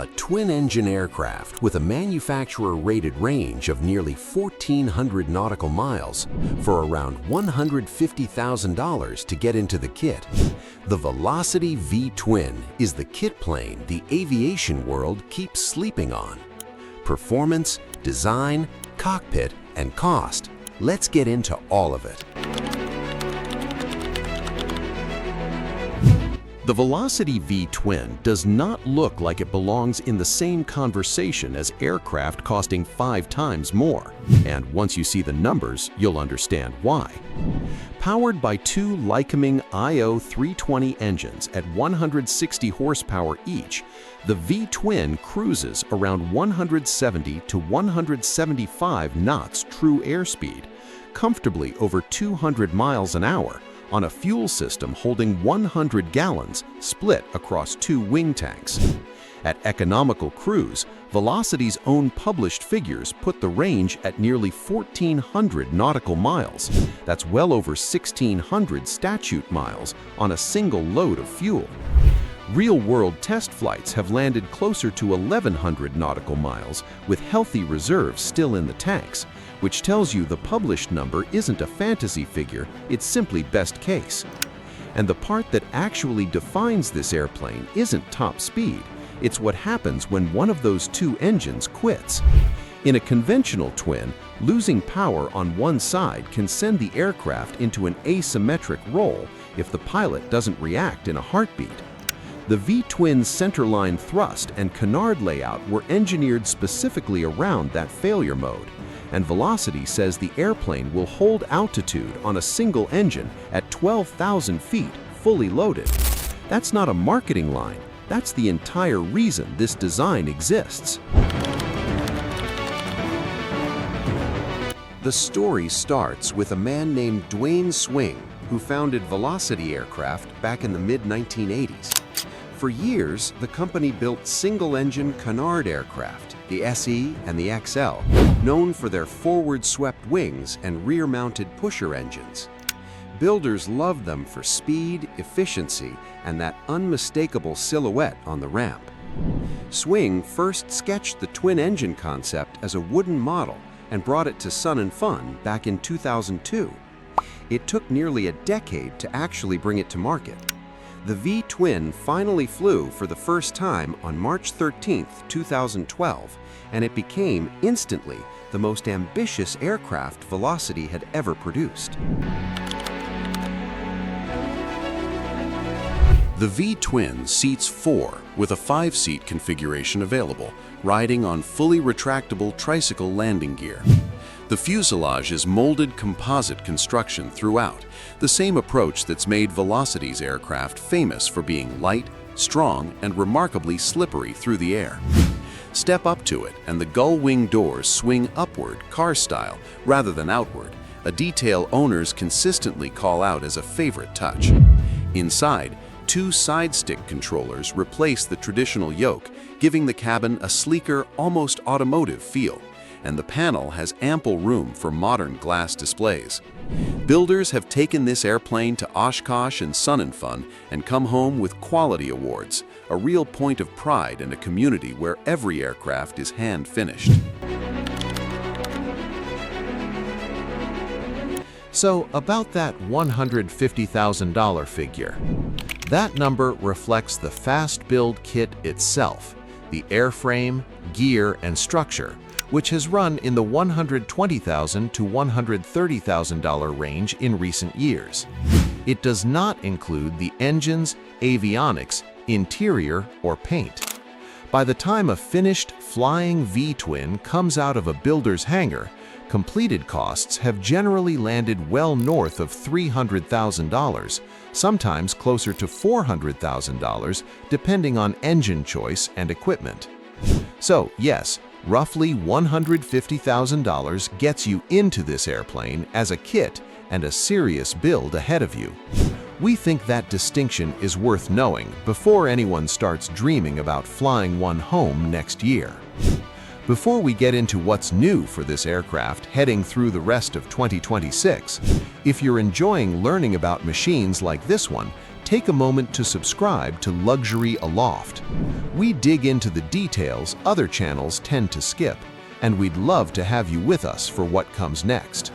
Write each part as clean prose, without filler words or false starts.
A twin-engine aircraft with a manufacturer-rated range of nearly 1,400 nautical miles for around $150,000 to get into the kit. The Velocity V-Twin is the kit plane the aviation world keeps sleeping on. Performance, design, cockpit, and cost. Let's get into all of it. The Velocity V-Twin does not look like it belongs in the same conversation as aircraft costing 5 times more. And once you see the numbers, you'll understand why. Powered by two Lycoming IO320 engines at 160 horsepower each, the V-Twin cruises around 170 to 175 knots true airspeed, comfortably over 200 miles an hour, on a fuel system holding 100 gallons split across 2 wing tanks. At economical cruise, Velocity's own published figures put the range at nearly 1,400 nautical miles. That's well over 1,600 statute miles on a single load of fuel. Real-world test flights have landed closer to 1,100 nautical miles with healthy reserves still in the tanks, which tells you the published number isn't a fantasy figure, it's simply best case. And the part that actually defines this airplane isn't top speed, it's what happens when one of those 2 engines quits. In a conventional twin, losing power on one side can send the aircraft into an asymmetric roll if the pilot doesn't react in a heartbeat. The V-Twin's centerline thrust and canard layout were engineered specifically around that failure mode, and Velocity says the airplane will hold altitude on a single engine at 12,000 feet, fully loaded. That's not a marketing line, that's the entire reason this design exists. The story starts with a man named Dwayne Swing, who founded Velocity Aircraft back in the mid-1980s. For years, the company built single-engine canard aircraft, the SE and the XL, known for their forward-swept wings and rear-mounted pusher engines. Builders loved them for speed, efficiency, and that unmistakable silhouette on the ramp. Swing first sketched the twin-engine concept as a wooden model and brought it to Sun and Fun back in 2002. It took nearly a decade to actually bring it to market. The V-Twin finally flew for the first time on March 13, 2012, and it became instantly the most ambitious aircraft Velocity had ever produced. The V-Twin seats 4 with a 5-seat configuration available, riding on fully retractable tricycle landing gear. The fuselage is molded composite construction throughout, the same approach that's made Velocity's aircraft famous for being light, strong, and remarkably slippery through the air. Step up to it and the gull wing doors swing upward, car style, rather than outward, a detail owners consistently call out as a favorite touch. Inside, 2 side stick controllers replace the traditional yoke, giving the cabin a sleeker, almost automotive feel, and the panel has ample room for modern glass displays. Builders have taken this airplane to Oshkosh and Sun and Fun and come home with quality awards, a real point of pride in a community where every aircraft is hand-finished. So about that $150,000 figure. That number reflects the fast-build kit itself, the airframe, gear, and structure, which has run in the $120,000 to $130,000 range in recent years. It does not include the engines, avionics, interior, or paint. By the time a finished flying V-Twin comes out of a builder's hangar, completed costs have generally landed well north of $300,000, sometimes closer to $400,000, depending on engine choice and equipment. So, yes, roughly $150,000 gets you into this airplane as a kit and a serious build ahead of you. We think that distinction is worth knowing before anyone starts dreaming about flying one home next year. Before we get into what's new for this aircraft heading through the rest of 2026, if you're enjoying learning about machines like this one, take a moment to subscribe to Luxury Aloft. We dig into the details other channels tend to skip, and we'd love to have you with us for what comes next.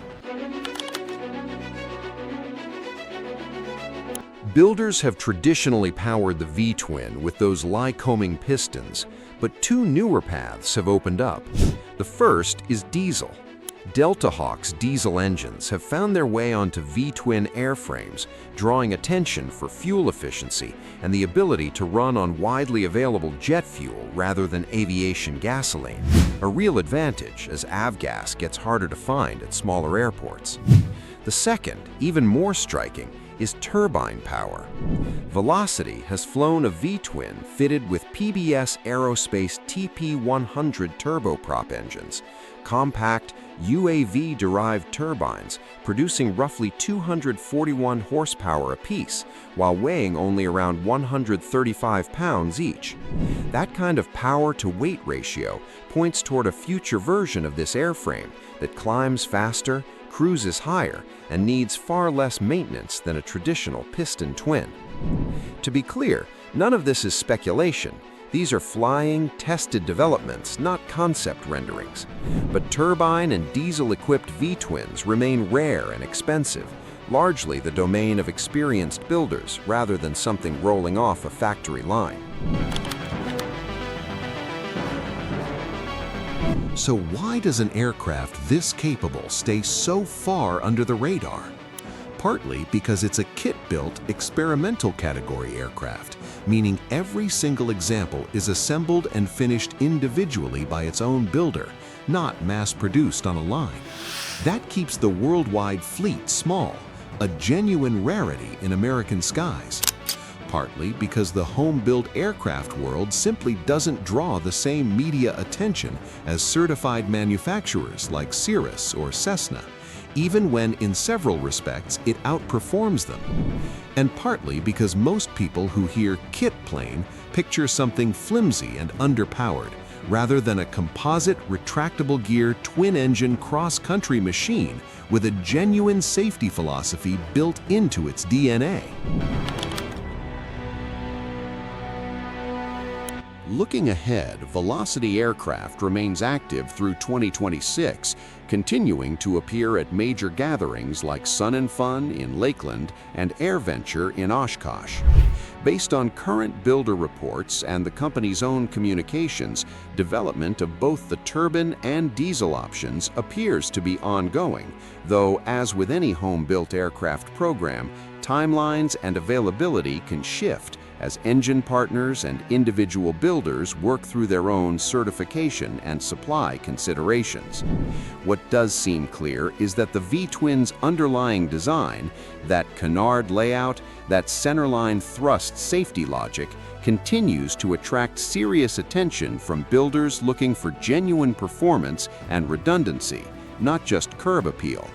Builders have traditionally powered the V-twin with those Lycoming pistons, but two newer paths have opened up. The first is diesel. Delta Hawk's diesel engines have found their way onto V-twin airframes, drawing attention for fuel efficiency and the ability to run on widely available jet fuel rather than aviation gasoline, a real advantage as avgas gets harder to find at smaller airports. The second, even more striking, is turbine power. Velocity has flown a V-twin fitted with PBS Aerospace TP100 turboprop engines, compact UAV-derived turbines producing roughly 241 horsepower apiece while weighing only around 135 pounds each. That kind of power-to-weight ratio points toward a future version of this airframe that climbs faster, cruises higher, and needs far less maintenance than a traditional piston twin. To be clear, none of this is speculation. These are flying, tested developments, not concept renderings. But turbine and diesel-equipped V-twins remain rare and expensive, largely the domain of experienced builders rather than something rolling off a factory line. So why does an aircraft this capable stay so far under the radar? Partly because it's a kit-built experimental category aircraft, meaning every single example is assembled and finished individually by its own builder, not mass-produced on a line. That keeps the worldwide fleet small, a genuine rarity in American skies. Partly because the home-built aircraft world simply doesn't draw the same media attention as certified manufacturers like Cirrus or Cessna, even when in several respects it outperforms them. And partly because most people who hear kit plane picture something flimsy and underpowered, rather than a composite retractable gear twin-engine cross-country machine with a genuine safety philosophy built into its DNA. Looking ahead, Velocity Aircraft remains active through 2026, continuing to appear at major gatherings like Sun and Fun in Lakeland and AirVenture in Oshkosh. Based on current builder reports and the company's own communications, development of both the turbine and diesel options appears to be ongoing, though as with any home-built aircraft program, timelines and availability can shift as engine partners and individual builders work through their own certification and supply considerations. What does seem clear is that the V-twin's underlying design, that canard layout, that centerline thrust safety logic, continues to attract serious attention from builders looking for genuine performance and redundancy, not just curb appeal.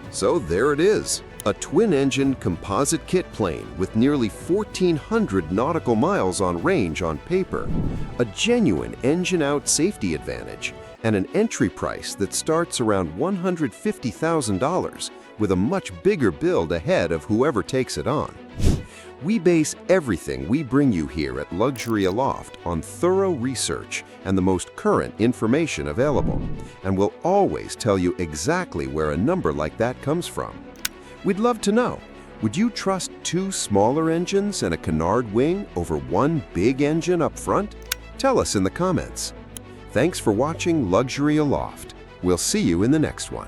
So there it is. A twin-engine composite kit plane with nearly 1,400 nautical miles on range on paper, a genuine engine-out safety advantage, and an entry price that starts around $150,000 with a much bigger build ahead of whoever takes it on. We base everything we bring you here at Luxury Aloft on thorough research and the most current information available, and we'll always tell you exactly where a number like that comes from. We'd love to know, would you trust two smaller engines and a canard wing over one big engine up front? Tell us in the comments. Thanks for watching Luxury Aloft. We'll see you in the next one.